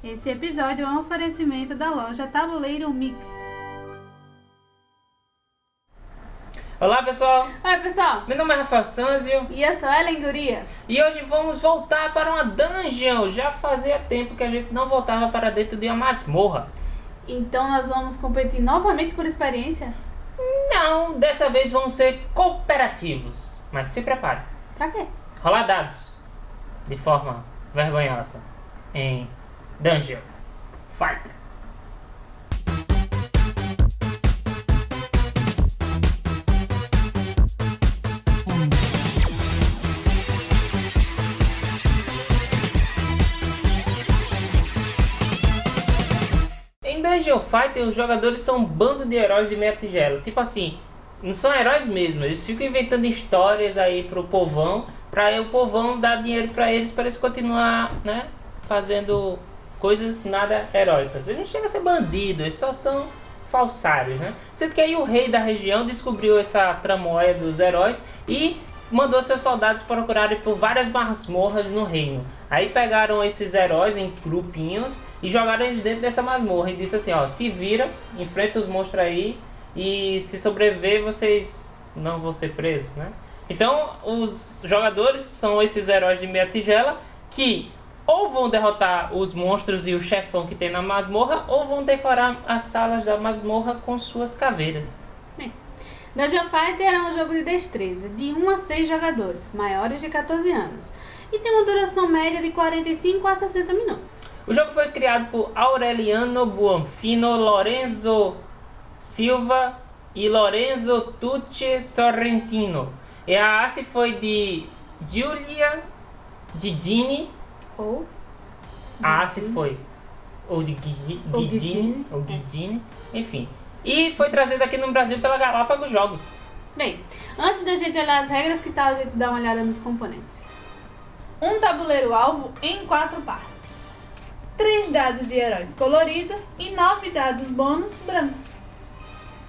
Esse episódio é um oferecimento da loja Tabuleiro Mix. Olá pessoal, Oi pessoal, meu nome é Rafael Sanzio e eu sou Ellen Guria. e hoje vamos voltar para uma dungeon. Já fazia tempo que a gente não voltava para dentro de uma masmorra. Então nós vamos competir novamente por experiência? Não, dessa vez vão ser cooperativos, mas se prepare. Pra quê? Rolar dados de forma vergonhosa em Dungeon Fight. Em Dungeon Fighter, os jogadores são um bando de heróis de meia tigela. Tipo assim, não são heróis mesmo, eles ficam inventando histórias aí pro povão, pra o povão dar dinheiro pra eles continuar, né, fazendo coisas nada heróicas. Eles não chegam a ser bandidos, eles só são falsários, né? Sendo que aí o rei da região descobriu essa tramóia dos heróis e mandou seus soldados procurarem por várias masmorras no reino. Aí pegaram esses heróis em grupinhos e jogaram eles dentro dessa masmorra e disse assim, ó, te vira, enfrenta os monstros aí e se sobreviver vocês não vão ser presos, né? Então os jogadores são esses heróis de meia tigela que ou vão derrotar os monstros e o chefão que tem na masmorra ou vão decorar as salas da masmorra com suas caveiras. Dungeon Fighter é um jogo de destreza, de 1 a 6 jogadores, maiores de 14 anos, e tem uma duração média de 45 a 60 minutos. O jogo foi criado por Aureliano Buonfino, Lorenzo Silva e Lorenzo Tucci Sorrentino. E a arte foi de Giulia Gigini. Ou A arte foi ou de Gigini, enfim. E foi trazido aqui no Brasil pela Galápagos Jogos. Bem, antes da gente olhar as regras, que tal a gente dar uma olhada nos componentes? Um tabuleiro-alvo em 4 partes. 3 dados de heróis coloridos e 9 dados bônus brancos.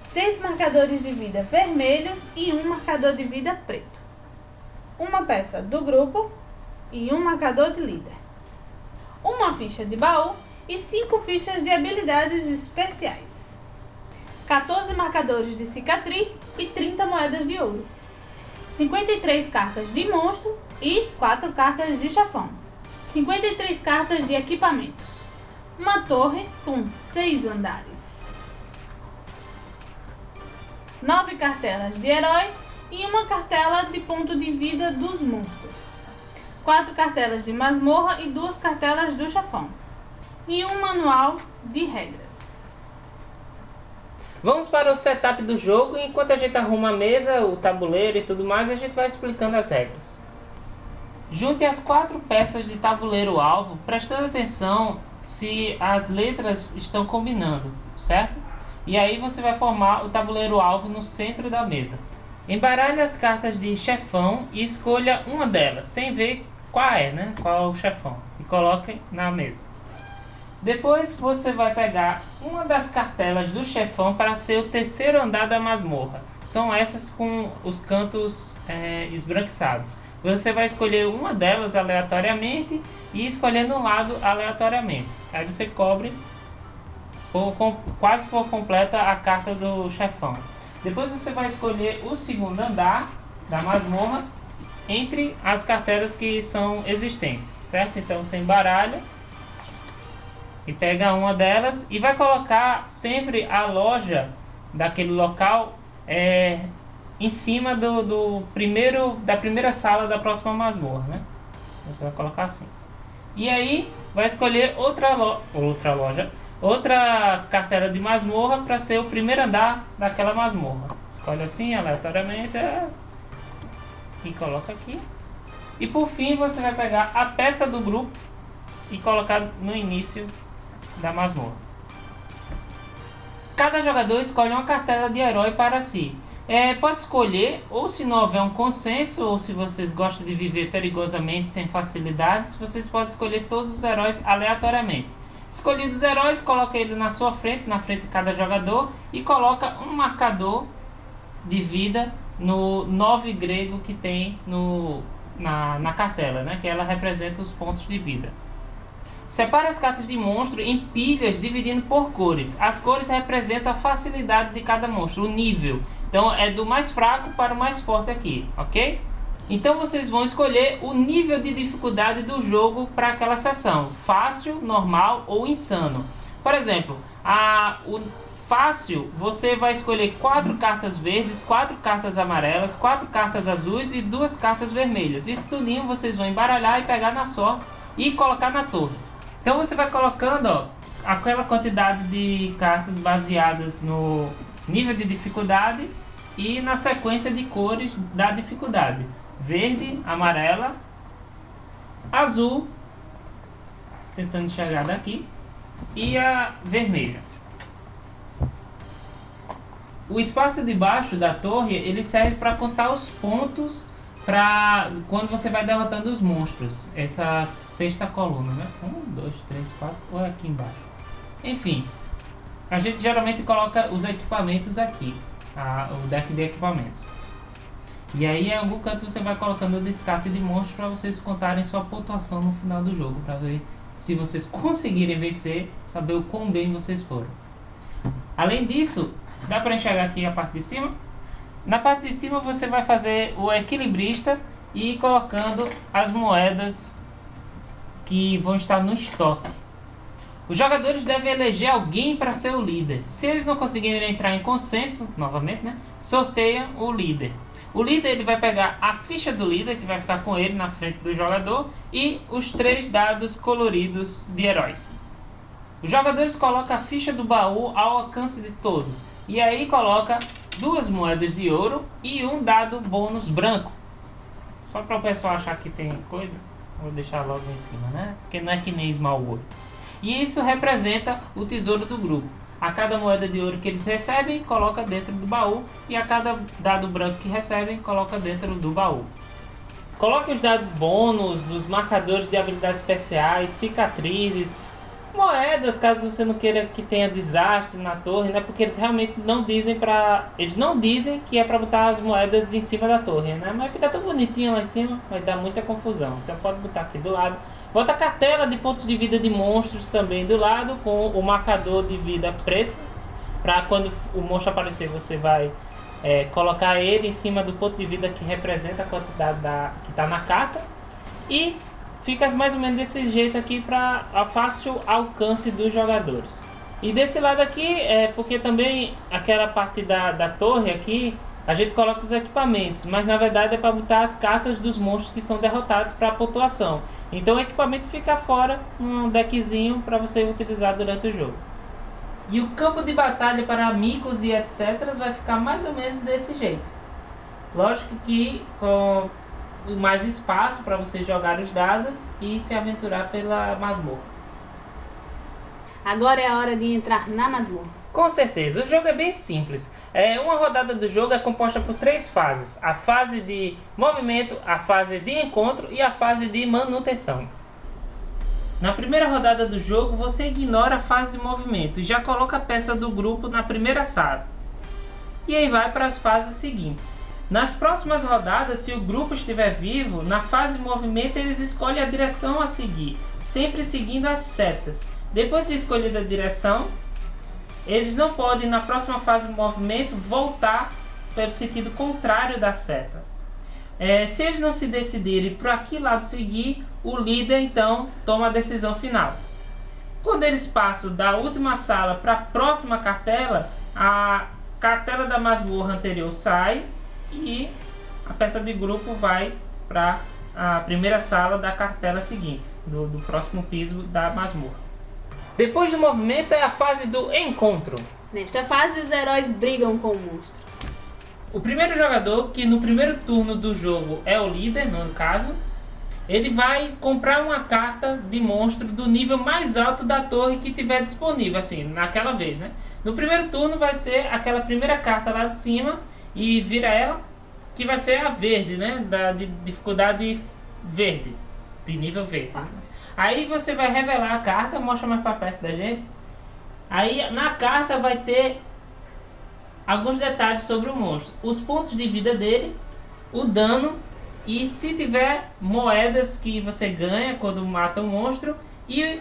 6 marcadores de vida vermelhos e 1 marcador de vida preto. Uma peça do grupo e 1 marcador de líder. Uma ficha de baú e 5 fichas de habilidades especiais. 14 marcadores de cicatriz e 30 moedas de ouro. 53 cartas de monstro e 4 cartas de chefão. 53 cartas de equipamentos. Uma torre com 6 andares. 9 cartelas de heróis e uma cartela de ponto de vida dos monstros. 4 cartelas de masmorra e 2 cartelas do chefão. E um manual de regras. Vamos para o setup do jogo e enquanto a gente arruma a mesa, o tabuleiro e tudo mais, a gente vai explicando as regras. Junte as 4 peças de tabuleiro alvo, prestando atenção se as letras estão combinando, certo? E aí você vai formar o tabuleiro alvo no centro da mesa. Embaralhe as cartas de chefão e escolha uma delas, sem ver qual é, né? Qual é o chefão, e coloque na mesa. Depois você vai pegar uma das cartelas do chefão para ser o terceiro andar da masmorra. São essas com os cantos esbranquiçados. Você vai escolher uma delas aleatoriamente e escolhendo um lado aleatoriamente. Aí você cobre quase por completa a carta do chefão. Depois você vai escolher o segundo andar da masmorra entre as cartelas que são existentes, certo? Então você embaralha e pega uma delas e vai colocar sempre a loja daquele local em cima da primeira sala da próxima masmorra, né? Você vai colocar assim. E aí vai escolher outra cartela de masmorra para ser o primeiro andar daquela masmorra. Escolhe assim aleatoriamente e coloca aqui. E por fim você vai pegar a peça do grupo e colocar no início da masmorra. Cada jogador escolhe uma cartela de herói para si. Pode escolher, ou se não houver um consenso, ou se vocês gostam de viver perigosamente sem facilidades, vocês podem escolher todos os heróis aleatoriamente. Escolhidos os heróis, coloca ele na sua frente, na frente de cada jogador, e coloca um marcador de vida no 9 grego que tem na cartela, né? Que ela representa os pontos de vida. Separe as cartas de monstro em pilhas dividindo por cores. As cores representam a facilidade de cada monstro, o nível. Então é do mais fraco para o mais forte aqui, ok? Então vocês vão escolher o nível de dificuldade do jogo para aquela sessão. Fácil, normal ou insano. Por exemplo, o fácil, você vai escolher 4 cartas verdes, 4 cartas amarelas, 4 cartas azuis e 2 cartas vermelhas. Isso tudinho vocês vão embaralhar e pegar na sorte e colocar na torre. Então você vai colocando, ó, aquela quantidade de cartas baseadas no nível de dificuldade e na sequência de cores da dificuldade. Verde, amarela, azul, tentando enxergar daqui, e a vermelha. O espaço de baixo da torre, ele serve para contar os pontos para quando você vai derrotando os monstros. Essa sexta coluna, né? 1, 2, 3, 4, ou é aqui embaixo. Enfim, a gente geralmente coloca os equipamentos aqui, o deck de equipamentos. E aí em algum canto você vai colocando o descarte de monstros para vocês contarem sua pontuação no final do jogo, para ver se vocês conseguirem vencer, saber o quão bem vocês foram. Além disso, dá para enxergar aqui a parte de cima? Na parte de cima você vai fazer o equilibrista e ir colocando as moedas que vão estar no estoque. Os jogadores devem eleger alguém para ser o líder. Se eles não conseguirem entrar em consenso, novamente, né, sorteiam o líder. O líder, ele vai pegar a ficha do líder, que vai ficar com ele na frente do jogador, e os 3 dados coloridos de heróis. Os jogadores colocam a ficha do baú ao alcance de todos. E aí coloca 2 moedas de ouro e um dado bônus branco. Só para o pessoal achar que tem coisa, vou deixar logo em cima, né? Porque não é que nem Small World. E isso representa o tesouro do grupo. A cada moeda de ouro que eles recebem, coloca dentro do baú. E a cada dado branco que recebem, coloca dentro do baú. Coloque os dados bônus, os marcadores de habilidades especiais, cicatrizes, moedas, caso você não queira que tenha desastre na torre, né? Porque eles realmente não dizem eles não dizem que é para botar as moedas em cima da torre, né? Mas fica tão bonitinho lá em cima, vai dar muita confusão. Então pode botar aqui do lado. Bota a cartela de pontos de vida de monstros também do lado, com o marcador de vida preto, para quando o monstro aparecer você vai colocar ele em cima do ponto de vida que representa a quantidade que está na carta. E fica mais ou menos desse jeito aqui para a fácil alcance dos jogadores. E desse lado aqui porque também aquela parte da torre aqui a gente coloca os equipamentos, mas na verdade é para botar as cartas dos monstros que são derrotados para a pontuação. Então o equipamento fica fora, um deckzinho para você utilizar durante o jogo. E o campo de batalha para amigos e etc. vai ficar mais ou menos desse jeito. Lógico que com mais espaço para você jogar os dados e se aventurar pela masmorra. Agora é a hora de entrar na masmorra. Com certeza, o jogo é bem simples. Uma rodada do jogo é composta por 3 fases. A fase de movimento, a fase de encontro e a fase de manutenção. Na primeira rodada do jogo, você ignora a fase de movimento e já coloca a peça do grupo na primeira sala. E aí vai para as fases seguintes. Nas próximas rodadas, se o grupo estiver vivo, na fase de movimento eles escolhem a direção a seguir, sempre seguindo as setas. Depois de escolhida a direção, eles não podem, na próxima fase de movimento, voltar pelo sentido contrário da seta. Se eles não se decidirem por que lado seguir, o líder então toma a decisão final. Quando eles passam da última sala para a próxima cartela, a cartela da masmorra anterior sai e a peça de grupo vai para a primeira sala da cartela seguinte, do próximo piso da masmorra. Depois do movimento é a fase do encontro. Nesta fase os heróis brigam com o monstro. O primeiro jogador, que no primeiro turno do jogo é o líder, no caso, ele vai comprar uma carta de monstro do nível mais alto da torre que tiver disponível, assim, naquela vez, né? No primeiro turno vai ser aquela primeira carta lá de cima e vira ela, que vai ser a verde, né? De dificuldade verde, de nível verde. Aí você vai revelar a carta, mostra mais para perto da gente. Aí na carta vai ter alguns detalhes sobre o monstro. Os pontos de vida dele, o dano e se tiver moedas que você ganha quando mata o monstro e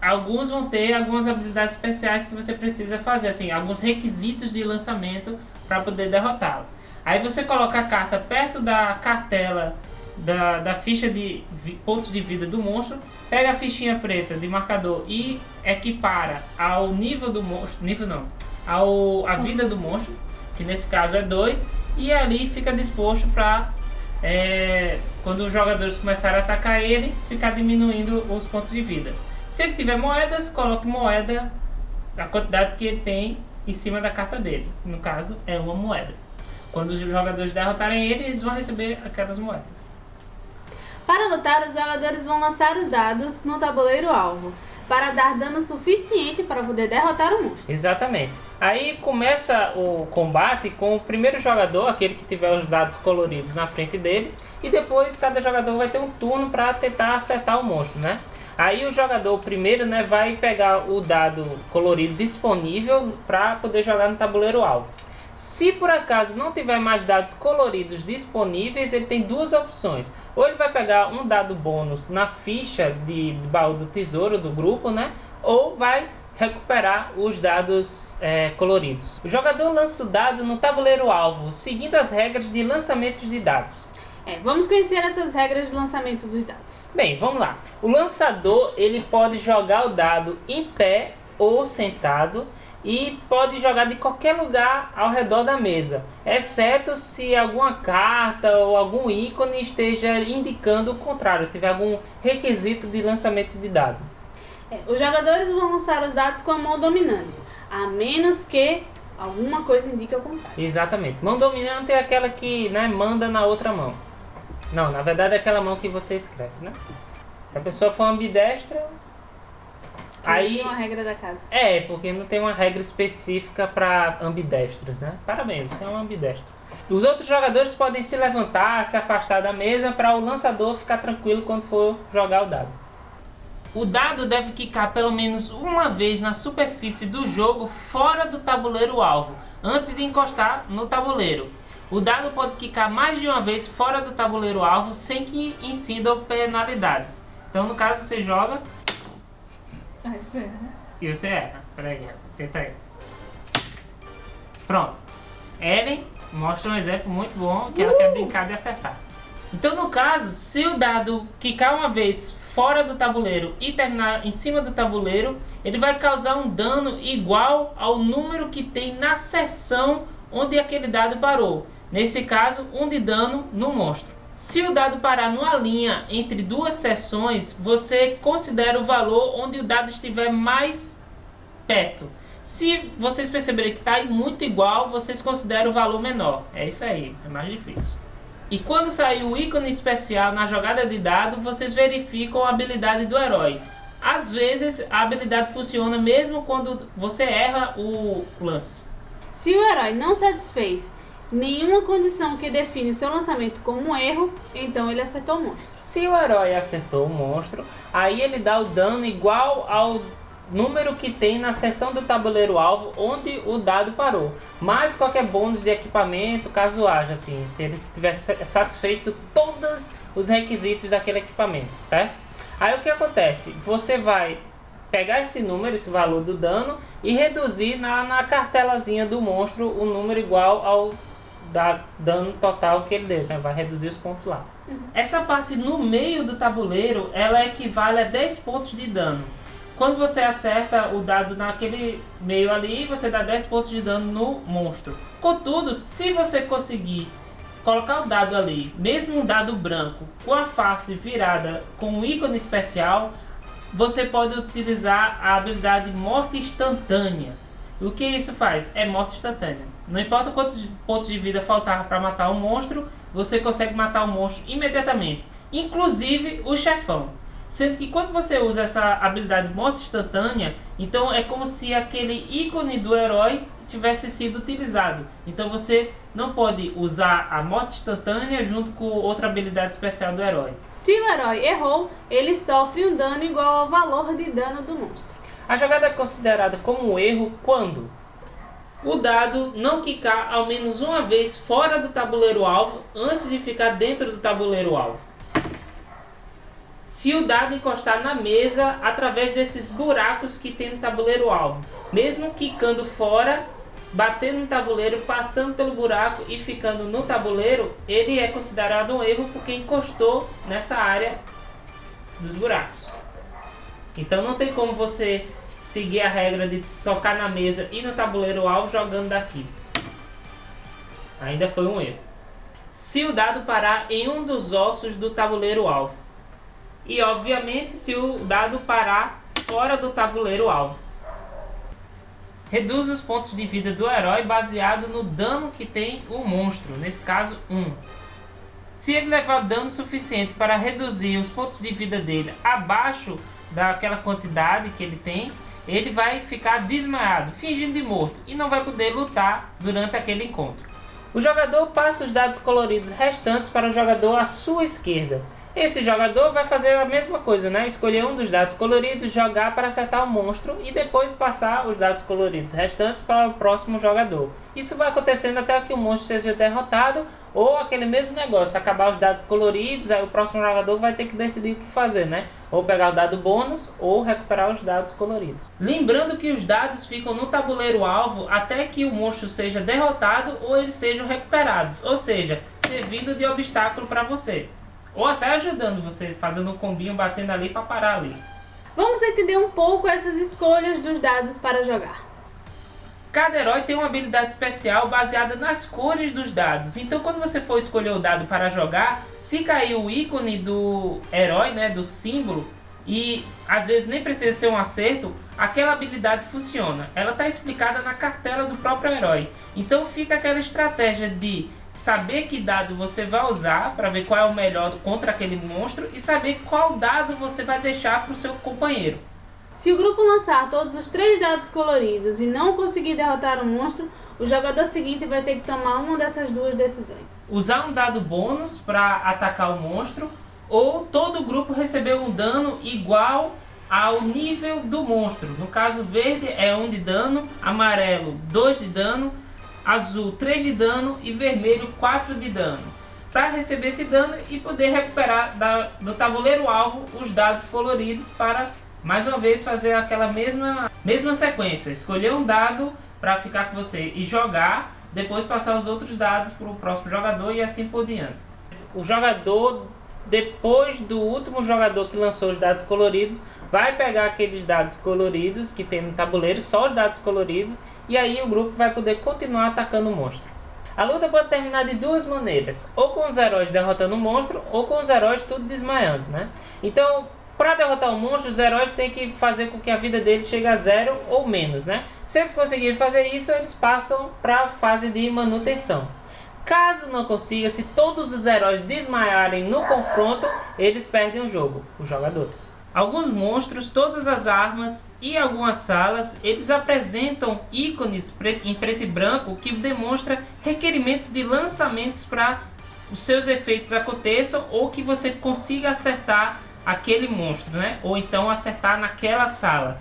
alguns vão ter algumas habilidades especiais que você precisa fazer, assim, alguns requisitos de lançamento para poder derrotá-lo. Aí você coloca a carta perto da cartela da ficha de pontos de vida do monstro, pega a fichinha preta de marcador e equipara ao nível do monstro, a vida do monstro, que nesse caso é 2, e ali fica disposto para quando os jogadores começarem a atacar ele, ficar diminuindo os pontos de vida. Se ele tiver moedas, coloque moeda, a quantidade que ele tem em cima da carta dele, no caso é uma moeda. Quando os jogadores derrotarem ele, eles vão receber aquelas moedas. Para lutar, os jogadores vão lançar os dados no tabuleiro alvo, para dar dano suficiente para poder derrotar o monstro. Exatamente. Aí começa o combate com o primeiro jogador, aquele que tiver os dados coloridos na frente dele, e depois cada jogador vai ter um turno para tentar acertar o monstro, né? Aí o jogador primeiro, né, vai pegar o dado colorido disponível para poder jogar no tabuleiro alvo. Se por acaso não tiver mais dados coloridos disponíveis, ele tem duas opções. Ou ele vai pegar um dado bônus na ficha de baú do tesouro do grupo, né? Ou vai recuperar os dados coloridos. O jogador lança o dado no tabuleiro alvo, seguindo as regras de lançamento de dados. Vamos conhecer essas regras de lançamento dos dados. Bem, vamos lá. O lançador ele pode jogar o dado em pé ou sentado, e pode jogar de qualquer lugar ao redor da mesa, exceto se alguma carta ou algum ícone esteja indicando o contrário, tiver algum requisito de lançamento de dado. Os jogadores vão lançar os dados com a mão dominante, a menos que alguma coisa indique o contrário. Exatamente. Mão dominante é aquela que, né, manda na outra mão. Não, na verdade é aquela mão que você escreve, né? Se a pessoa for ambidestra... Aí uma regra da casa. Porque não tem uma regra específica para ambidestros, né? Parabéns, você é um ambidestro. Os outros jogadores podem se levantar, se afastar da mesa para o lançador ficar tranquilo quando for jogar o dado. O dado deve quicar pelo menos uma vez na superfície do jogo fora do tabuleiro alvo, antes de encostar no tabuleiro. O dado pode quicar mais de uma vez fora do tabuleiro alvo sem que incidam penalidades. Então no caso você joga... Você erra. E você erra. Peraí, tenta aí. Pronto. Ellen mostra um exemplo muito bom que ela quer brincar de acertar. Então, no caso, se o dado quicar uma vez fora do tabuleiro e terminar em cima do tabuleiro, ele vai causar um dano igual ao número que tem na seção onde aquele dado parou. Nesse caso, 1 de dano no monstro. Se o dado parar numa linha entre duas seções, você considera o valor onde o dado estiver mais perto. Se vocês perceberem que está muito igual, vocês consideram o valor menor. É isso aí, é mais difícil. E quando sair o ícone especial na jogada de dado, vocês verificam a habilidade do herói. Às vezes a habilidade funciona mesmo quando você erra o lance. Se o herói não satisfez nenhuma condição que define o seu lançamento como um erro, então ele acertou o monstro. Se o herói acertou o monstro, aí ele dá o dano igual ao número que tem na seção do tabuleiro alvo onde o dado parou, mais qualquer bônus de equipamento caso haja, assim, se ele tiver satisfeito todos os requisitos daquele equipamento, certo? Aí o que acontece? Você vai pegar esse número, esse valor do dano e reduzir na cartelazinha do monstro o número igual ao dano total que ele deu, né? Vai reduzir os pontos lá. Essa parte no meio do tabuleiro, ela equivale a 10 pontos de dano. Quando você acerta o dado naquele meio ali, você dá 10 pontos de dano no monstro. Contudo, se você conseguir colocar o dado ali, mesmo um dado branco, com a face virada com um ícone especial, você pode utilizar a habilidade Morte Instantânea. O que isso faz? É morte instantânea. Não importa quantos pontos de vida faltar para matar um monstro, você consegue matar o monstro imediatamente, inclusive o chefão. Sendo que quando você usa essa habilidade Morte Instantânea, então é como se aquele ícone do herói tivesse sido utilizado. Então você não pode usar a Morte Instantânea junto com outra habilidade especial do herói. Se o herói errou, ele sofre um dano igual ao valor de dano do monstro. A jogada é considerada como um erro quando o dado não quicar ao menos uma vez fora do tabuleiro alvo antes de ficar dentro do tabuleiro alvo. se o dado encostar na mesa através desses buracos que tem no tabuleiro alvo. Mesmo quicando fora, batendo no tabuleiro, passando pelo buraco e ficando no tabuleiro, ele é considerado um erro porque encostou nessa área dos buracos. Então não tem como você seguir a regra de tocar na mesa e no tabuleiro alvo jogando daqui. Ainda foi um erro. Se o dado parar em um dos ossos do tabuleiro alvo. E obviamente se o dado parar fora do tabuleiro alvo. Reduz os pontos de vida do herói baseado no dano que tem o monstro, nesse caso 1. Se ele levar dano suficiente para reduzir os pontos de vida dele abaixo daquela quantidade que ele tem, ele vai ficar desmaiado, fingindo de morto, e não vai poder lutar durante aquele encontro. O jogador passa os dados coloridos restantes para o jogador à sua esquerda. Esse jogador vai fazer a mesma coisa, né? Escolher um dos dados coloridos, jogar para acertar o monstro e depois passar os dados coloridos restantes para o próximo jogador. Isso vai acontecendo até que o monstro seja derrotado ou aquele mesmo negócio, acabar os dados coloridos, aí o próximo jogador vai ter que decidir o que fazer, né? Ou pegar o dado bônus ou recuperar os dados coloridos. Lembrando que os dados ficam no tabuleiro alvo até que o monstro seja derrotado ou eles sejam recuperados, ou seja, servindo de obstáculo para você. Ou até ajudando você, fazendo um combinho, batendo ali para parar ali. Vamos entender um pouco essas escolhas dos dados para jogar. Cada herói tem uma habilidade especial baseada nas cores dos dados. Então quando você for escolher o dado para jogar, se cair o ícone do herói, né, do símbolo, e às vezes nem precisa ser um acerto, aquela habilidade funciona. Ela está explicada na cartela do próprio herói. Então fica aquela estratégia de saber que dado você vai usar para ver qual é o melhor contra aquele monstro e saber qual dado você vai deixar para o seu companheiro. Se o grupo lançar todos os 3 dados coloridos e não conseguir derrotar o monstro, o jogador seguinte vai ter que tomar uma dessas duas decisões. Usar um dado bônus para atacar o monstro, ou todo o grupo receber um dano igual ao nível do monstro. No caso, verde é 1 de dano, amarelo 2 de dano, azul 3 de dano e vermelho 4 de dano. Para receber esse dano e poder recuperar do tabuleiro alvo os dados coloridos para mais uma vez fazer aquela mesma sequência. Escolher um dado para ficar com você e jogar, depois passar os outros dados para o próximo jogador e assim por diante. O jogador, depois do último jogador que lançou os dados coloridos, vai pegar aqueles dados coloridos que tem no tabuleiro, só os dados coloridos, e aí o grupo vai poder continuar atacando o monstro. A luta pode terminar de duas maneiras, ou com os heróis derrotando o monstro, ou com os heróis tudo desmaiando, né? Então, para derrotar o monstro, os heróis têm que fazer com que a vida deles chegue a 0 ou menos, né? Se eles conseguirem fazer isso, eles passam para a fase de manutenção. Caso não consiga, se todos os heróis desmaiarem no confronto, eles perdem o jogo, os jogadores. Alguns monstros, todas as armas e algumas salas, eles apresentam ícones em preto e branco que demonstram requerimentos de lançamentos para os seus efeitos aconteçam ou que você consiga acertar aquele monstro, né? Ou então acertar naquela sala.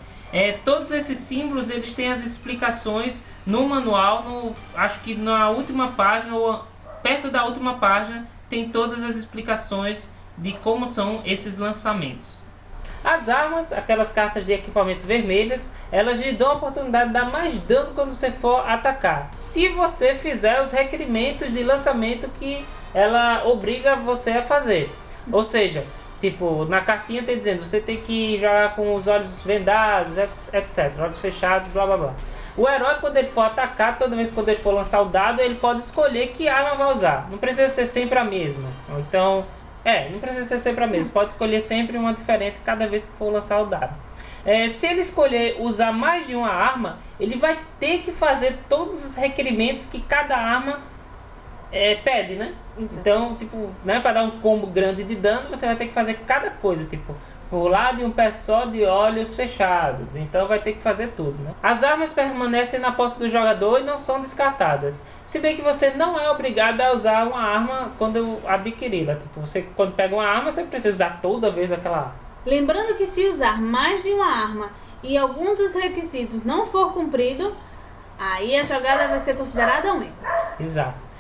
Todos esses símbolos eles têm as explicações no manual, acho que na última página ou perto da última página tem todas as explicações de como são esses lançamentos. As armas, aquelas cartas de equipamento vermelhas, elas lhe dão a oportunidade de dar mais dano quando você for atacar, se você fizer os requerimentos de lançamento que ela obriga você a fazer. Ou seja, tipo, na cartinha tem dizendo, você tem que jogar com os olhos vendados, etc, olhos fechados, blá blá blá. O herói, quando ele for atacar, toda vez que ele for lançar o dado, ele pode escolher que arma vai usar. Não precisa ser sempre a mesma. Ou então, não precisa ser sempre a mesma. Pode escolher sempre uma diferente cada vez que for lançar o dado. Se ele escolher usar mais de uma arma, ele vai ter que fazer todos os requerimentos que cada arma pede, né? Exato. Então, tipo, né, para dar um combo grande de dano, você vai ter que fazer cada coisa, tipo, pular de um pé só de olhos fechados. Então vai ter que fazer tudo, né? As armas permanecem na posse do jogador e não são descartadas. Se bem que você não é obrigado a usar uma arma quando adquiri-la. Tipo, você quando pega uma arma, você precisa usar toda vez aquela arma. Lembrando que se usar mais de uma arma e algum dos requisitos não for cumprido, aí a jogada vai ser considerada um erro. Exato.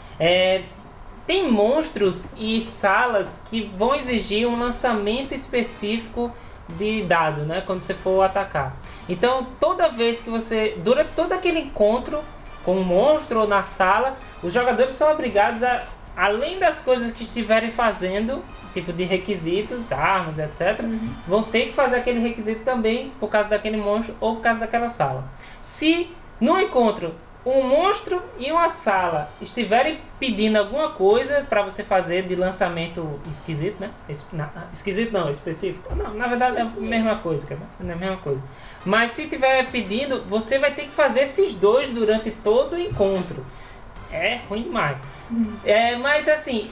tem monstros e salas que vão exigir um lançamento específico de dado, né? Quando você for atacar. Então, toda vez que você... Durante todo aquele encontro com um monstro ou na sala, os jogadores são obrigados a, além das coisas que estiverem fazendo, tipo de requisitos, armas, etc., vão ter que fazer aquele requisito também por causa daquele monstro ou por causa daquela sala. Se no encontro um monstro e uma sala estiverem pedindo alguma coisa para você fazer de lançamento esquisito, né? Esquisito não, específico. Não, na verdade é a mesma coisa, cara. É a mesma coisa. Mas se estiver pedindo, você vai ter que fazer esses dois durante todo o encontro. É ruim demais. Mas assim,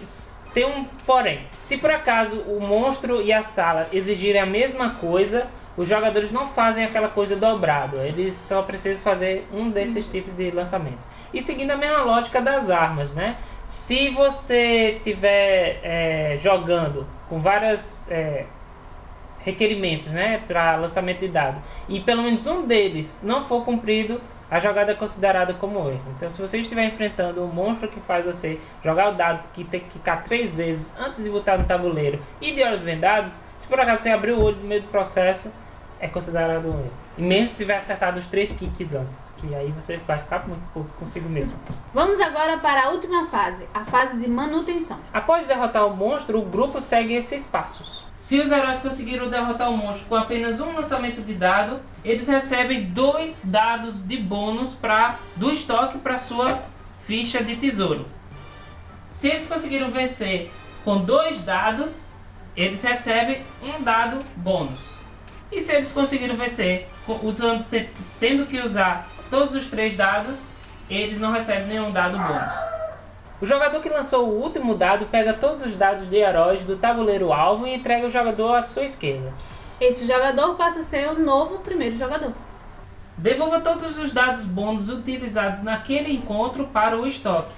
tem um porém. Se por acaso o monstro e a sala exigirem a mesma coisa, os jogadores não fazem aquela coisa dobrado. Eles só precisam fazer um desses tipos de lançamento. E seguindo a mesma lógica das armas, né? Se você estiver jogando com vários requerimentos, né, para lançamento de dado, e pelo menos um deles não for cumprido, a jogada é considerada como erro. Então, se você estiver enfrentando um monstro que faz você jogar o dado que tem que clicar 3 vezes antes de botar no tabuleiro e de olhos vendados, se por acaso você abrir o olho no meio do processo, é considerado um erro. E mesmo se tiver acertado os 3 kicks antes, que aí você vai ficar muito puto consigo mesmo. Vamos agora para a última fase, a fase de manutenção. Após derrotar o monstro, o grupo segue esses passos. Se os heróis conseguiram derrotar o monstro com apenas um lançamento de dado, eles recebem 2 dados de bônus do estoque para sua ficha de tesouro. Se eles conseguiram vencer com 2 dados, eles recebem um dado bônus. E se eles conseguiram vencer tendo que usar todos os 3 dados, eles não recebem nenhum dado bônus. O jogador que lançou o último dado pega todos os dados de heróis do tabuleiro alvo e entrega o jogador à sua esquerda. Esse jogador passa a ser o novo primeiro jogador. Devolva todos os dados bônus utilizados naquele encontro para o estoque.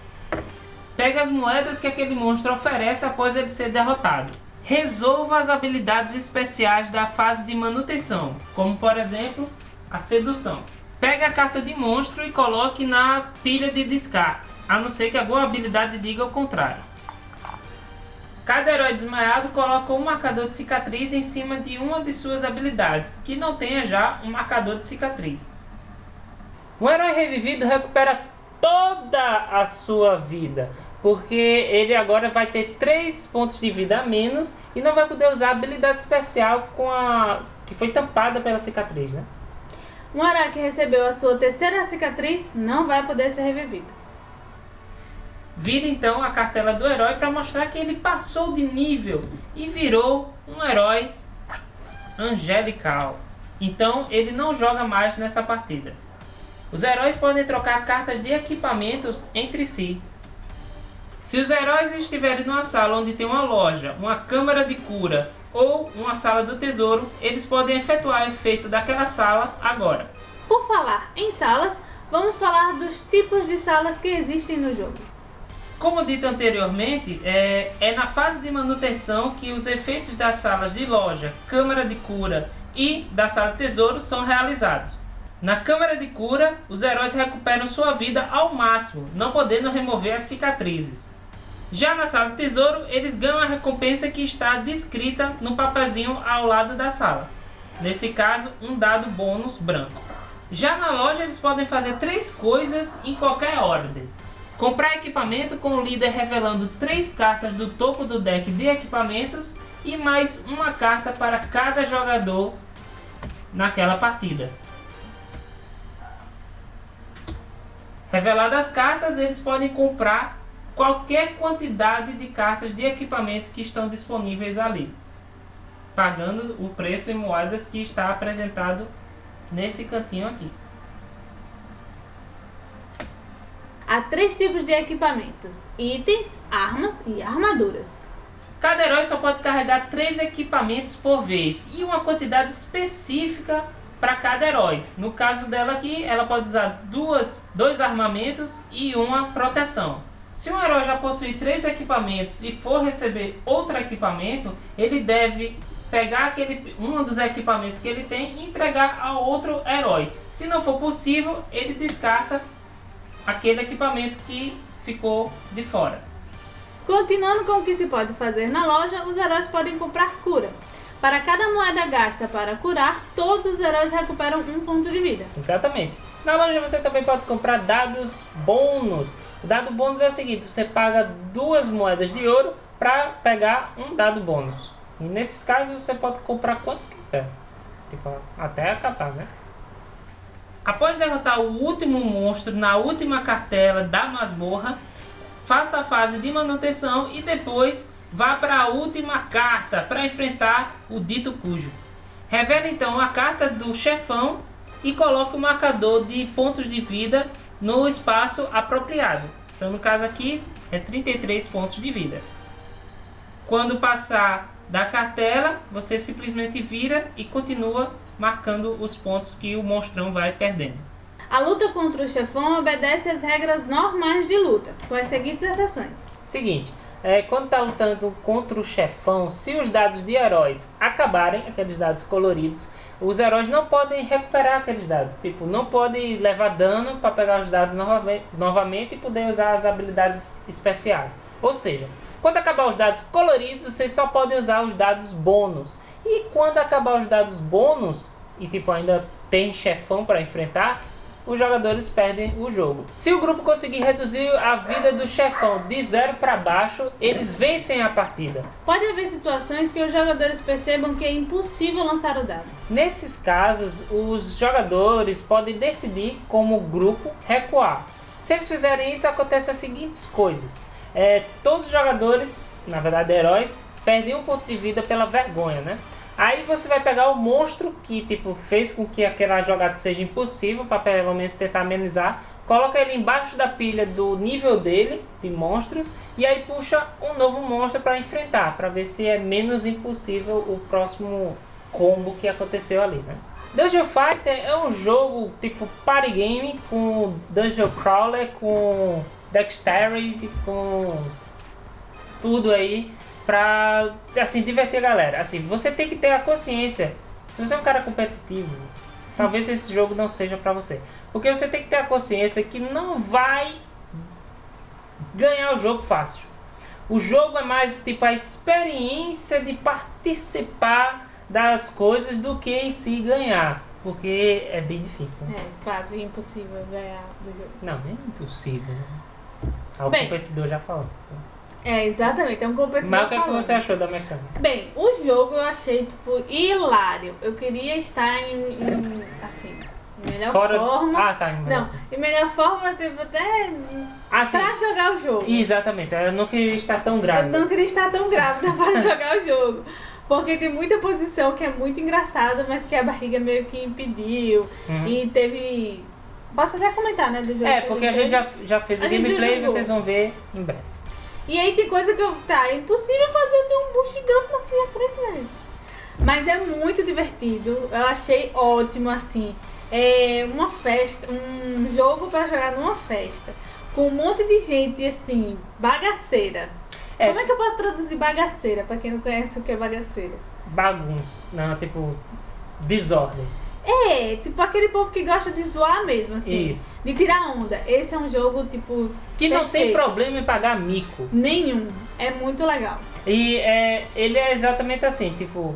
Pega as moedas que aquele monstro oferece após ele ser derrotado. Resolva as habilidades especiais da fase de manutenção, como por exemplo, a sedução. Pegue a carta de monstro e coloque na pilha de descartes, a não ser que alguma habilidade diga o contrário. Cada herói desmaiado coloca um marcador de cicatriz em cima de uma de suas habilidades, que não tenha já um marcador de cicatriz. O herói revivido recupera toda a sua vida, porque ele agora vai ter 3 pontos de vida a menos e não vai poder usar a habilidade especial que foi tampada pela cicatriz, né? Um herói que recebeu a sua 3ª cicatriz não vai poder ser revivido. Vira então a cartela do herói para mostrar que ele passou de nível e virou um herói angelical. Então ele não joga mais nessa partida. Os heróis podem trocar cartas de equipamentos entre si. Se os heróis estiverem numa sala onde tem uma loja, uma câmara de cura ou uma sala do tesouro, eles podem efetuar o efeito daquela sala agora. Por falar em salas, vamos falar dos tipos de salas que existem no jogo. Como dito anteriormente, é na fase de manutenção que os efeitos das salas de loja, câmara de cura e da sala de tesouro são realizados. Na câmara de cura, os heróis recuperam sua vida ao máximo, não podendo remover as cicatrizes. Já na sala de tesouro, eles ganham a recompensa que está descrita no papelzinho ao lado da sala. Nesse caso, um dado bônus branco. Já na loja, eles podem fazer 3 coisas em qualquer ordem. Comprar equipamento com o líder revelando 3 cartas do topo do deck de equipamentos e mais uma carta para cada jogador naquela partida. Reveladas as cartas, eles podem comprar qualquer quantidade de cartas de equipamento que estão disponíveis ali, pagando o preço em moedas que está apresentado nesse cantinho aqui. Há 3 tipos de equipamentos: itens, armas e armaduras. Cada herói só pode carregar 3 equipamentos por vez e uma quantidade específica para cada herói. No caso dela aqui, ela pode usar 2 armamentos e uma proteção. Se um herói já possui 3 equipamentos e for receber outro equipamento, ele deve pegar um dos equipamentos que ele tem e entregar a outro herói. Se não for possível, ele descarta aquele equipamento que ficou de fora. Continuando com o que se pode fazer na loja, os heróis podem comprar cura. Para cada moeda gasta para curar, todos os heróis recuperam um ponto de vida. Exatamente. Na loja você também pode comprar dados bônus. O dado bônus é o seguinte, você paga 2 moedas de ouro para pegar um dado bônus. E nesses casos você pode comprar quantos quiser. Tipo, até acabar, né? Após derrotar o último monstro na última cartela da masmorra, faça a fase de manutenção e depois vá para a última carta para enfrentar o dito cujo. Revele então a carta do chefão e coloque o marcador de pontos de vida no espaço apropriado. Então no caso aqui é 33 pontos de vida. Quando passar da cartela, você simplesmente vira e continua marcando os pontos que o monstrão vai perdendo. A luta contra o chefão obedece às regras normais de luta, com as seguintes exceções. Seguinte, quando está lutando contra o chefão, se os dados de heróis acabarem, aqueles dados coloridos, os heróis não podem recuperar aqueles dados. Tipo, não pode levar dano para pegar os dados novamente e poder usar as habilidades especiais. Ou seja, quando acabar os dados coloridos, vocês só podem usar os dados bônus. E quando acabar os dados bônus, e tipo ainda tem chefão para enfrentar, os jogadores perdem o jogo. Se o grupo conseguir reduzir a vida do chefão de 0 para baixo, eles vencem a partida. Pode haver situações que os jogadores percebam que é impossível lançar o dado. Nesses casos, os jogadores podem decidir como grupo recuar. Se eles fizerem isso, acontecem as seguintes coisas. Todos os jogadores, na verdade heróis, perdem um ponto de vida pela vergonha, né? Aí você vai pegar o monstro que tipo fez com que aquela jogada seja impossível, para pelo menos tentar amenizar. Coloca ele embaixo da pilha do nível dele, de monstros, e aí puxa um novo monstro para enfrentar, para ver se é menos impossível o próximo combo que aconteceu ali, né? Dungeon Fighter é um jogo tipo party game, com Dungeon Crawler, com Dexterity, com tudo aí pra, assim, divertir a galera. Assim, você tem que ter a consciência. Se você é um cara competitivo, talvez esse jogo não seja pra você. Porque você tem que ter a consciência que não vai ganhar o jogo fácil. O jogo é mais tipo a experiência de participar das coisas do que em si ganhar. Porque é bem difícil, né? É quase impossível ganhar do jogo. Não, nem impossível, né? O Bem, competidor já falou. Exatamente, é um competidor. Mas o que, é que falando. você achou da mecânica? Bem, o jogo eu achei, tipo, hilário. Eu queria estar assim, em melhor forma. Ah, tá. Não, em melhor forma, tipo, até sim. pra jogar o jogo. Exatamente, eu não queria estar tão grávida. Eu não queria estar tão grávida para jogar o jogo. Porque tem muita posição que é muito engraçada, mas que a barriga meio que impediu. Uhum. E teve... Posso até comentar, né, do jogo. Porque a gente já fez o gameplay e vocês vão ver em breve. E aí tem coisa que é impossível fazer, eu tenho um bucho gigante na minha frente, gente. Mas é muito divertido, eu achei ótimo, assim. É uma festa, um jogo pra jogar numa festa, com um monte de gente, assim, bagaceira. Como é que eu posso traduzir bagaceira, pra quem não conhece o que é bagaceira? Bagunça, não, tipo, desordem. Tipo aquele povo que gosta de zoar mesmo, assim. Isso. De tirar onda. Esse é um jogo, tipo, que perfeito. Não tem problema em pagar mico. Nenhum. É muito legal. E ele é exatamente assim, tipo,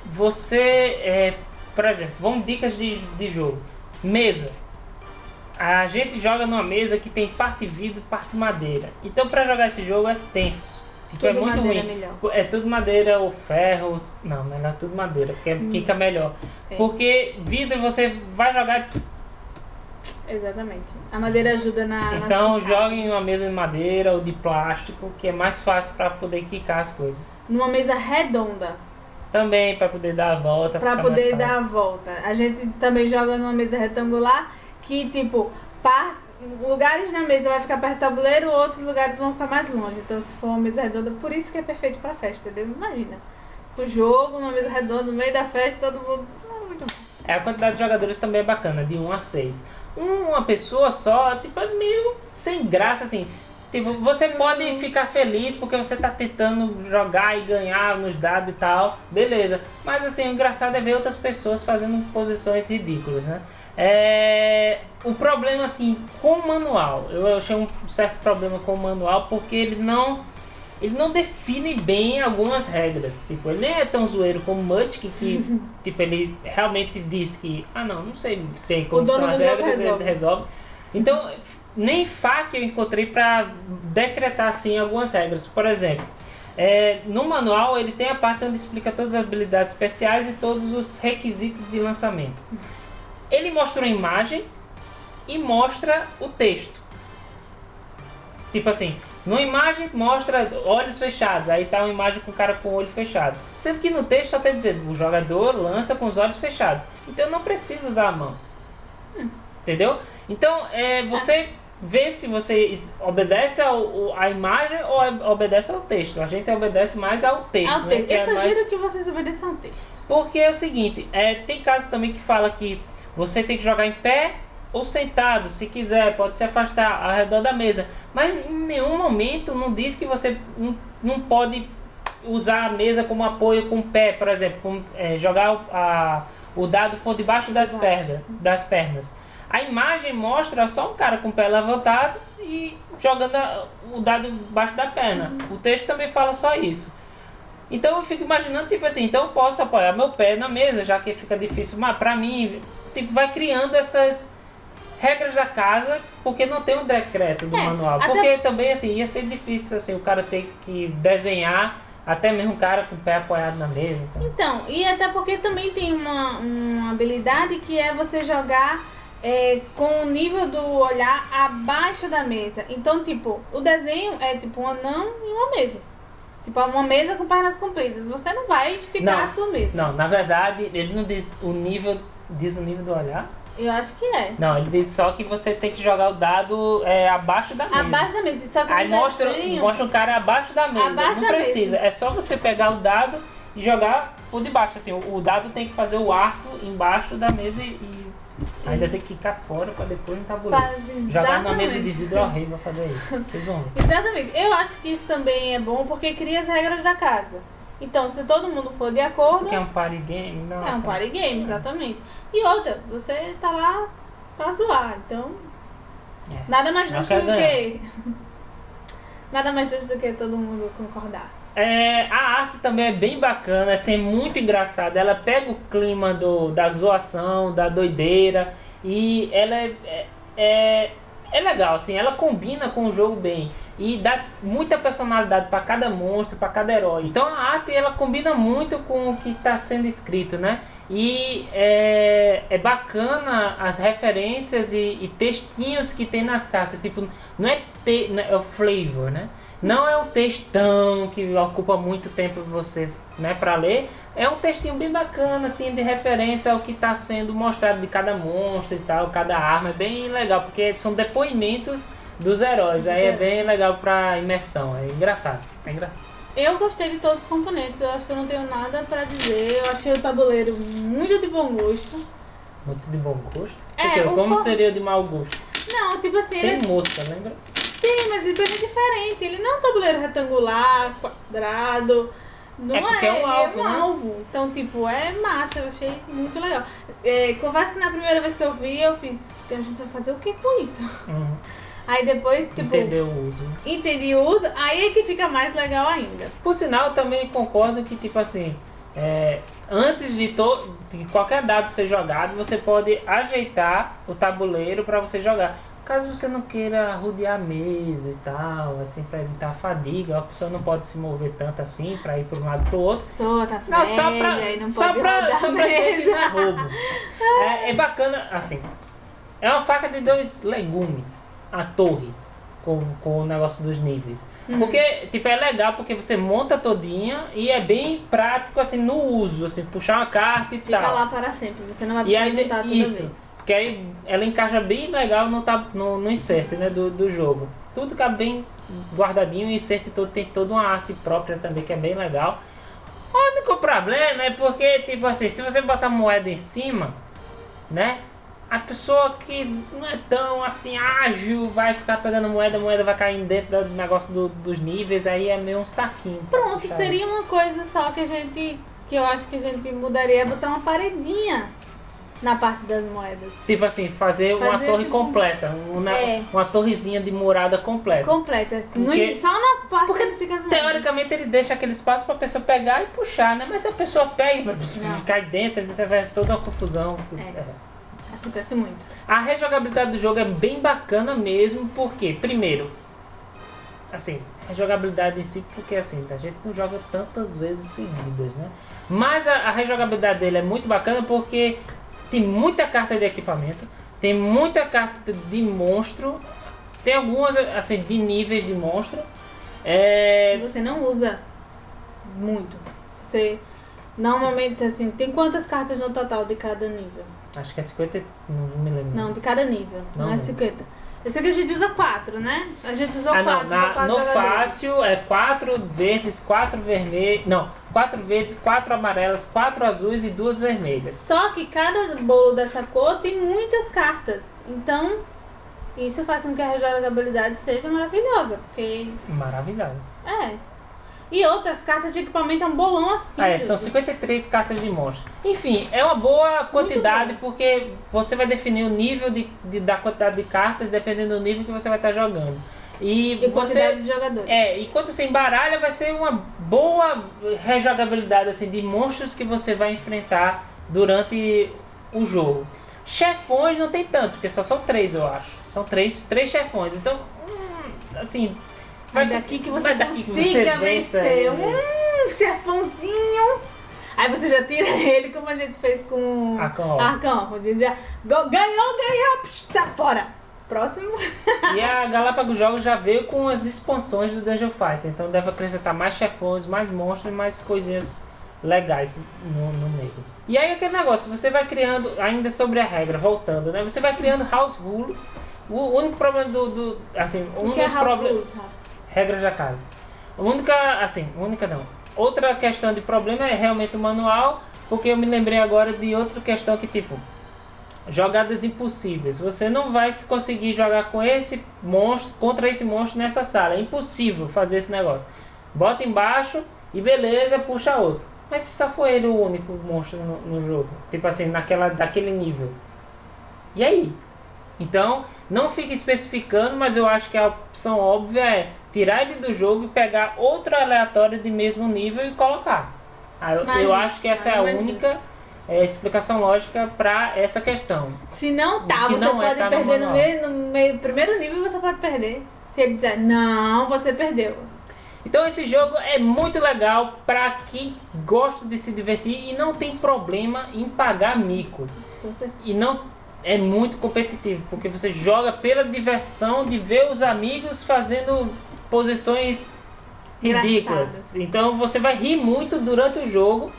você, por exemplo, vamos dicas de jogo. Mesa. A gente joga numa mesa que tem parte vidro, parte madeira. Então pra jogar esse jogo é tenso. Tipo, é muito ruim. É tudo madeira ou ferro. Não, melhor tudo madeira, porque fica melhor. Porque vidro você vai jogar. Exatamente. A madeira ajuda na. Então joguem em uma mesa de madeira ou de plástico, que é mais fácil para poder quicar as coisas. Numa mesa redonda. Também para poder dar a volta. Para poder dar a volta. A gente também joga numa mesa retangular que tipo lugares na mesa vai ficar perto do tabuleiro, outros lugares vão ficar mais longe. Então, se for uma mesa redonda, por isso que é perfeito pra festa, entendeu? Imagina. O jogo, uma mesa redonda, no meio da festa, todo mundo... muito bom. A quantidade de jogadores também é bacana, de 1 a 6. Uma pessoa só, tipo, é meio sem graça, assim. Tipo, você pode ficar feliz porque você tá tentando jogar e ganhar nos dados e tal, beleza. Mas, assim, o engraçado é ver outras pessoas fazendo posições ridículas, né? O problema, assim, com o manual, eu achei um certo problema com o manual porque ele não ele não define bem algumas regras. Tipo, ele nem é tão zoeiro como Mutic, que tipo, ele realmente diz que, não sei bem como são as regras, ele resolve. Então, nem FAQ eu encontrei para decretar assim algumas regras. Por exemplo, no manual ele tem a parte onde explica todas as habilidades especiais e todos os requisitos de lançamento. Ele mostra uma imagem e mostra o texto. Tipo assim, numa imagem mostra olhos fechados, aí tá uma imagem com o cara com o olho fechado. Sendo que no texto só tá dizendo, o jogador lança com os olhos fechados. Então eu não preciso usar a mão. Entendeu? Então você vê se você obedece à imagem ou obedece ao texto. A gente obedece mais ao texto. Né? Eu sugiro que vocês obedeçam ao texto. Porque é o seguinte, tem casos também que fala que você tem que jogar em pé ou sentado, se quiser, pode se afastar ao redor da mesa. Mas em nenhum momento não diz que você não pode usar a mesa como apoio com o pé, por exemplo, jogar o dado por debaixo das pernas. A imagem mostra só um cara com o pé levantado e jogando o dado debaixo da perna. O texto também fala só isso. Então eu fico imaginando, tipo assim, então eu posso apoiar meu pé na mesa, já que fica difícil. Mas pra mim, tipo, vai criando essas regras da casa, porque não tem um decreto do manual. Porque também, assim, ia ser difícil, assim, o cara ter que desenhar, até mesmo um cara com o pé apoiado na mesa. Sabe? Então, e até porque também tem uma habilidade que é você jogar com o nível do olhar abaixo da mesa. Então, tipo, o desenho é tipo um anão e uma mesa. Tipo, uma mesa com pernas compridas. Você não vai esticar a sua mesa. Não, na verdade, ele não diz o nível, diz o nível do olhar? Eu acho que é. Não, ele diz só que você tem que jogar o dado abaixo da mesa. Abaixo da mesa. Só que aí mostra um cara abaixo da mesa. Não precisa. É só você pegar o dado e jogar por debaixo. Assim, o dado tem que fazer o arco embaixo da mesa e ainda tem que ficar fora para depois no tabuleiro. Jogar numa mesa de vidro é horrível fazer isso. Vocês vão ver. Exatamente. Eu acho que isso também é bom porque cria as regras da casa. Então, se todo mundo for de acordo... Porque é um party game. Não, é um party game, exatamente. E outra, você tá lá pra zoar. Então, nada mais justo do que... Nada mais justo do que todo mundo concordar. A arte também é bem bacana, assim, é muito engraçada. Ela pega o clima da zoação, da doideira, e ela é legal, assim, ela combina com o jogo bem e dá muita personalidade para cada monstro, para cada herói. Então a arte ela combina muito com o que está sendo escrito, né? E é bacana as referências e textinhos que tem nas cartas, tipo, não é o flavor, né? Não é um textão que ocupa muito tempo você, né, para ler. É um textinho bem bacana, assim, de referência ao que está sendo mostrado de cada monstro e tal, cada arma. É bem legal, porque são depoimentos dos heróis. Aí é bem legal para imersão. É engraçado. Eu gostei de todos os componentes. Eu acho que eu não tenho nada para dizer. Eu achei o tabuleiro muito de bom gosto. Muito de bom gosto? Como seria de mau gosto? Não, tipo assim... Tem mosca, lembra? Tem, mas ele é diferente. Ele não é um tabuleiro retangular, quadrado. Não porque é um alvo, é um alvo. Então, tipo, é massa. Eu achei muito legal. Confesso que na primeira vez que eu vi, eu fiz... A gente vai fazer o que com isso? Aí depois, tipo... Entendeu o uso. Entendi o uso. Aí é que fica mais legal ainda. Por sinal, eu também concordo que, tipo assim... antes de qualquer dado ser jogado, você pode ajeitar o tabuleiro para você jogar. Caso você não queira rodear a mesa e tal, assim, para evitar a fadiga, a pessoa não pode se mover tanto assim para ir para um lado para o outro. Não, só para ver que não é roubo. É bacana, assim, é uma faca de 2 legumes, a torre, com o negócio dos níveis. Porque, tipo, é legal porque você monta todinha e é bem prático, assim, no uso, assim, puxar uma carta e tal. Fica lá para sempre, você não vai precisar montar toda vez. Porque aí ela encaixa bem legal no insert, né, do jogo. Tudo fica bem guardadinho, o insert todo tem toda uma arte própria também, que é bem legal. O único problema é porque, tipo assim, se você botar moeda em cima, né, a pessoa que não é tão assim ágil vai ficar pegando moeda, a moeda vai cair dentro do negócio dos níveis, aí é meio um saquinho. Pronto, seria uma coisa só que eu acho que a gente mudaria, é botar uma paredinha Na parte das moedas. Tipo assim, fazer uma torre tipo, completa. Uma torrezinha de murada completa. Completa, assim. Porque- Só na parte Porque que fica as moedas. teoricamente ele deixa aquele espaço pra pessoa pegar e puxar, né? Mas se a pessoa pega e cai dentro, vai toda uma confusão. Acontece muito. A rejogabilidade do jogo é bem bacana mesmo, porque, primeiro, assim, a jogabilidade em si, porque assim, a gente não joga tantas vezes seguidas, né? Mas a rejogabilidade dele é muito bacana porque tem muita carta de equipamento, tem muita carta de monstro, tem algumas, assim, de níveis de monstro. Você não usa muito. Você, normalmente, assim, tem quantas cartas no total de cada nível? Acho que é 50, não me lembro. Não, de cada nível. Não é Não. 50. Eu sei que a gente usa 4, né? A gente usou 4 no fácil é 4 verdes, 4 vermelhos. Não, 4 verdes, 4 amarelas, 4 azuis e 2 vermelhas. Só que cada bolo dessa cor tem muitas cartas. Então, isso faz com que a rejogabilidade seja maravilhosa. Porque. Maravilhosa. E outras cartas de equipamento é um bolão assim. São 53 cartas de monstro. Enfim, é uma boa quantidade porque você vai definir o nível da quantidade de cartas dependendo do nível que você vai estar jogando. E quantidade de jogadores. E quando você embaralha, vai ser uma boa rejogabilidade assim, de monstros que você vai enfrentar durante o jogo. Chefões não tem tantos, porque só são 3, eu acho. São 3 chefões. Então, assim. Vai daqui que você consiga vencer. Chefãozinho. Aí você já tira ele, como a gente fez com Arcão. A gente já ganhou, já fora. Próximo. E a Galápagos Jogos já veio com as expansões do Dungeon Fighter. Então deve acrescentar mais chefões, mais monstros e mais coisinhas legais no meio. E aí aquele negócio, você vai criando, ainda sobre a regra, voltando, né? Você vai criando house rules. O único problema regra da casa. Única não. Outra questão de problema é realmente o manual, porque eu me lembrei agora de outra questão que tipo, jogadas impossíveis. Você não vai conseguir jogar com esse monstro, contra esse monstro nessa sala. É impossível fazer esse negócio. Bota embaixo e beleza, puxa outro. Mas se só for ele o único monstro no jogo, tipo assim, daquele nível. E aí? Então, não fica especificando, mas eu acho que a opção óbvia é tirar ele do jogo e pegar outro aleatório de mesmo nível e colocar. Eu acho que essa é a única explicação lógica para essa questão. Se não você pode perder no primeiro nível, você pode perder. Se ele dizer, não, você perdeu. Então esse jogo é muito legal para quem gosta de se divertir e não tem problema em pagar mico. E não é muito competitivo, porque você joga pela diversão de ver os amigos fazendo posições ridículas. Então você vai rir muito durante o jogo.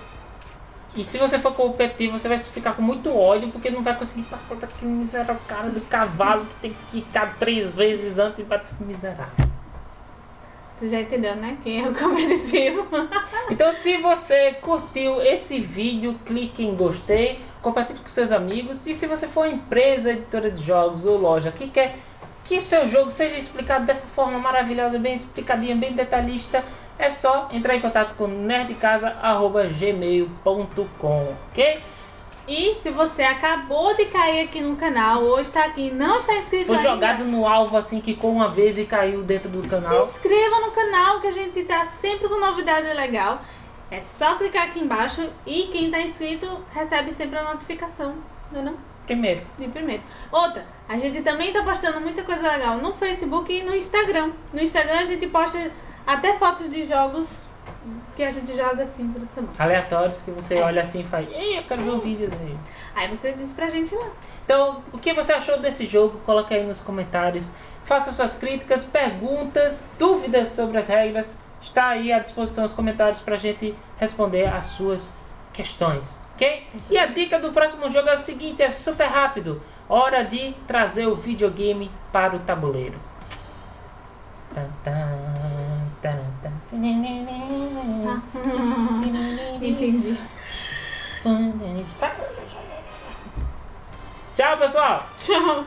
E se você for competitivo, você vai ficar com muito ódio, porque não vai conseguir passar daquele miserável cara do cavalo que tem que quicar 3 vezes antes e bater miserável. Você já entendeu, né? Quem é o competitivo. Então se você curtiu esse vídeo, clique em gostei, compartilhe com seus amigos. E se você for uma empresa, editora de jogos ou loja que quer que seu jogo seja explicado dessa forma maravilhosa, bem explicadinha, bem detalhista, é só entrar em contato com nerdcasa@gmail.com, ok? E se você acabou de cair aqui no canal, ou está aqui e não está inscrito Foi ainda, jogado no alvo assim, quicou uma vez e caiu dentro do canal. se inscreva no canal, que a gente tá sempre com novidade legal. É só clicar aqui embaixo e quem está inscrito recebe sempre a notificação, não? Primeiro. De primeiro. Outra, a gente também tá postando muita coisa legal no Facebook e no Instagram. No Instagram a gente posta até fotos de jogos que a gente joga assim durante a semana. Aleatórios que você olha assim e faz, ei, eu quero ver um vídeo dele. Aí você diz pra gente lá. Então, o que você achou desse jogo? Coloque aí nos comentários. Faça suas críticas, perguntas, dúvidas sobre as regras. Está aí à disposição os comentários pra gente responder as suas questões. Ok? E a dica do próximo jogo é o seguinte, é super rápido. Hora de trazer o videogame para o tabuleiro. Entendi. Tchau, pessoal! Tchau.